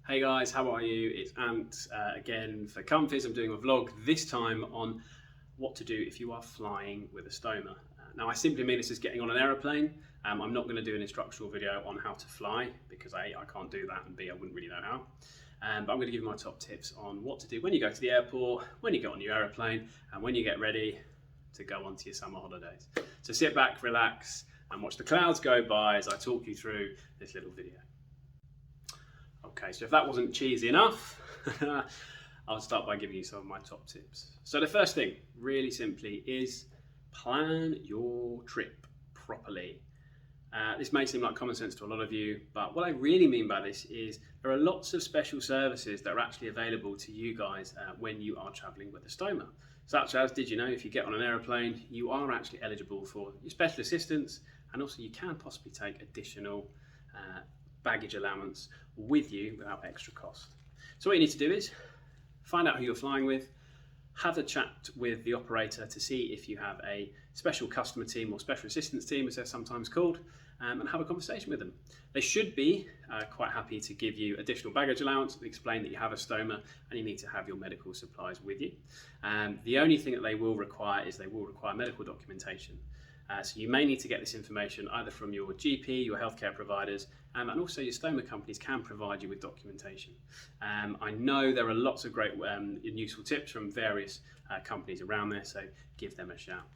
Hey guys, how are you? It's Ant again for Comfies. I'm doing a vlog this time on what to do if you are flying with a stoma. Now I simply mean this is getting on an aeroplane. I'm not going to do an instructional video on how to fly because A, I can't do that, and B, I wouldn't really know how. But I'm going to give you my top tips on what to do when you go to the airport, when you get on your aeroplane, and when you get ready to go on to your summer holidays. So sit back, relax, and watch the clouds go by as I talk you through this little video. Okay, so if that wasn't cheesy enough, I'll start by giving you some of my top tips. So the first thing, really simply, is plan your trip properly. This may seem like common sense to a lot of you, but what I really mean by this is there are lots of special services that are actually available to you guys when you are traveling with a stoma. Such as, did you know, if you get on an aeroplane, you are actually eligible for your special assistance, and also you can possibly take additional baggage allowance with you without extra cost. So what you need to do is find out who you're flying with, have a chat with the operator to see if you have a special customer team or special assistance team, as they're sometimes called, and have a conversation with them. They should be quite happy to give you additional baggage allowance, explain that you have a stoma and you need to have your medical supplies with you. The only thing that they will require is they will require medical documentation. So you may need to get this information either from your GP, your healthcare providers, and also your stoma companies can provide you with documentation. I know there are lots of great and useful tips from various companies around there, so give them a shout.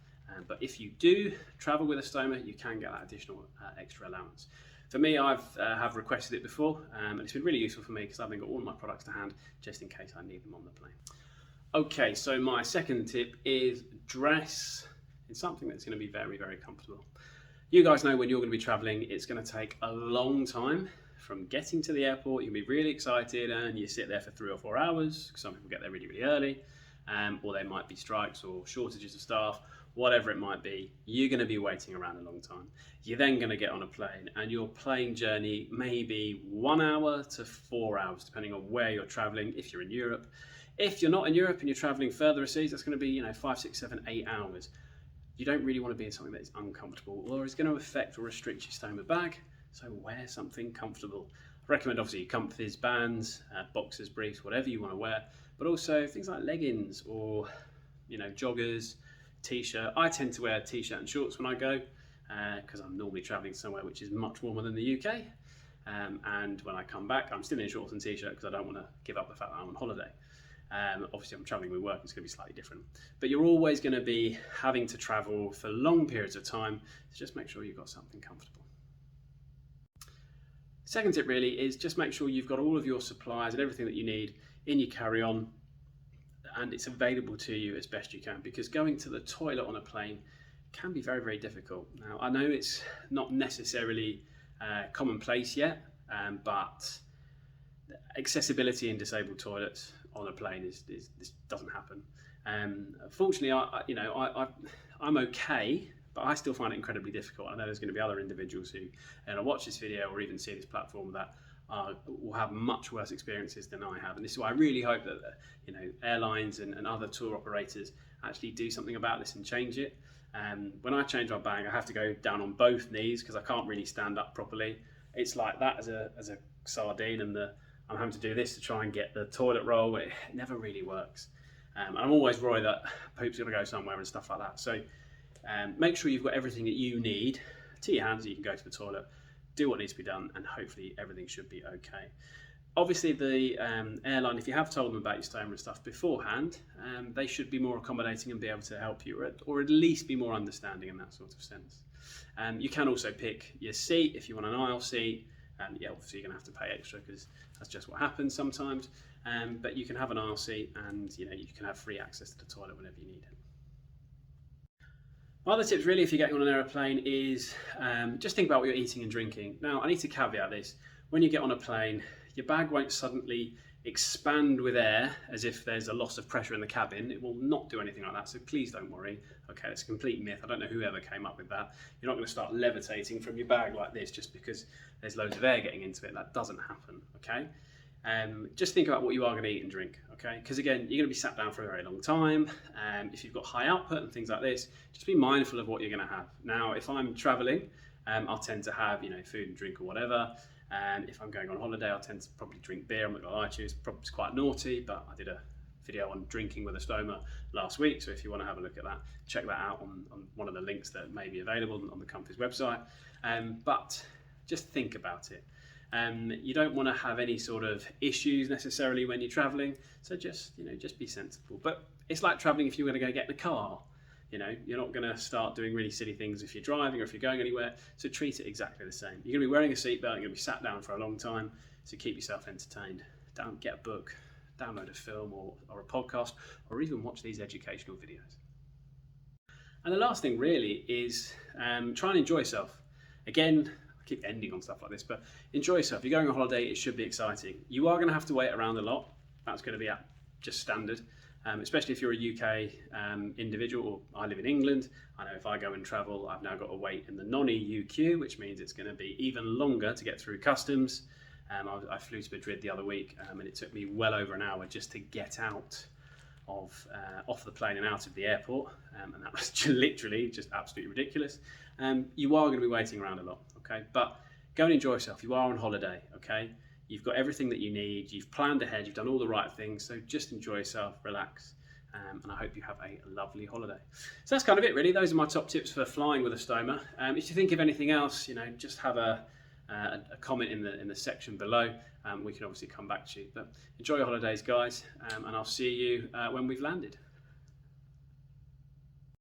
But if you do travel with a stoma, you can get that additional extra allowance. For me, have requested it before, and it's been really useful for me because I've then got all my products to hand just in case I need them on the plane. Okay, so my second tip is dress in something that's going to be very, very comfortable. You guys know when you're going to be traveling, it's going to take a long time from getting to the airport. You can be really excited and you sit there for 3 or 4 hours. Some people get there really, really early, or there might be strikes or shortages of staff, whatever it might be. You're going to be waiting around a long time. You're then going to get on a plane, and your plane journey may be 1 hour to 4 hours, depending on where you're traveling, if you're in Europe. If you're not in Europe and you're traveling further overseas, that's going to be 5, 6, 7, 8 hours. You don't really want to be in something that is uncomfortable or is going to affect or restrict your stoma bag, so wear something comfortable. I recommend obviously comfies, bands, boxers, briefs, whatever you want to wear, but also things like leggings or joggers, t-shirt. I tend to wear t-shirt and shorts when I go because I'm normally traveling somewhere which is much warmer than the UK, and when I come back I'm still in shorts and t-shirt because I don't want to give up the fact that I'm on holiday. Obviously I'm traveling with work, it's going to be slightly different, but you're always going to be having to travel for long periods of time, so just make sure you've got something comfortable. Second tip really is just make sure you've got all of your supplies and everything that you need in your carry-on, and it's available to you as best you can, because going to the toilet on a plane can be very, very difficult. Now I know it's not necessarily commonplace yet, but accessibility in disabled toilets on a plane this doesn't happen. Fortunately, I'm okay, but I still find it incredibly difficult. I know there's going to be other individuals who watch this video or even see this platform that will have much worse experiences than I have, and this is why I really hope that airlines and other tour operators actually do something about this and change it. When I change my bag, I have to go down on both knees because I can't really stand up properly. It's like that as a sardine, and I'm having to do this to try and get the toilet roll. It never really works. And I'm always worried that poop's gonna go somewhere and stuff like that. So make sure you've got everything that you need to your hands so you can go to the toilet, do what needs to be done, and hopefully everything should be okay. Obviously the airline, if you have told them about your stoma and stuff beforehand, they should be more accommodating and be able to help you, or at least be more understanding in that sort of sense. You can also pick your seat if you want an aisle seat. Yeah, obviously you're going to have to pay extra because that's just what happens sometimes, but you can have an aisle seat, and you can have free access to the toilet whenever you need it. My other tips really, if you're getting on an aeroplane, is just think about what you're eating and drinking. Now I need to caveat this: when you get on a plane, your bag won't suddenly expand with air as if there's a loss of pressure in the cabin. It will not do anything like that, so please don't worry. Okay, it's a complete myth. I don't know whoever came up with that. You're not going to start levitating from your bag like this just because there's loads of air getting into it. That doesn't happen, okay? Just think about what you are going to eat and drink, okay? Because again, you're going to be sat down for a very long time. If you've got high output and things like this, just be mindful of what you're going to have. Now, if I'm traveling, I'll tend to have food and drink or whatever. If I'm going on holiday, I tend to probably drink beer. I'm not gonna lie to you, it's quite naughty, but I did a video on drinking with a stoma last week, so if you want to have a look at that, check that out on one of the links that may be available on the company's website. But just think about it. You don't want to have any sort of issues necessarily when you're traveling, so just be sensible. But it's like traveling if you were going to go get in a car. You're not going to start doing really silly things if you're driving or if you're going anywhere, so treat it exactly the same. You're going to be wearing a seatbelt, you're going to be sat down for a long time, so keep yourself entertained. Don't get a book, download a film or a podcast, or even watch these educational videos. And the last thing really is try and enjoy yourself. Again, I keep ending on stuff like this, but enjoy yourself. You're going on holiday, it should be exciting. You are going to have to wait around a lot. That's going to be just standard. Especially if you're a UK individual, or I live in England. I know if I go and travel, I've now got to wait in the non-EU queue, which means it's going to be even longer to get through customs. I flew to Madrid the other week, and it took me well over an hour just to get out of off the plane and out of the airport, and that was literally just absolutely ridiculous. You are going to be waiting around a lot, okay? But go and enjoy yourself. You are on holiday, okay? You've got everything that you need, you've planned ahead, you've done all the right things, so just enjoy yourself, relax, and I hope you have a lovely holiday. So that's kind of it really. Those are my top tips for flying with a stoma. If you think of anything else, just have a comment in the section below. We can obviously come back to you. But enjoy your holidays, guys, and I'll see you when we've landed.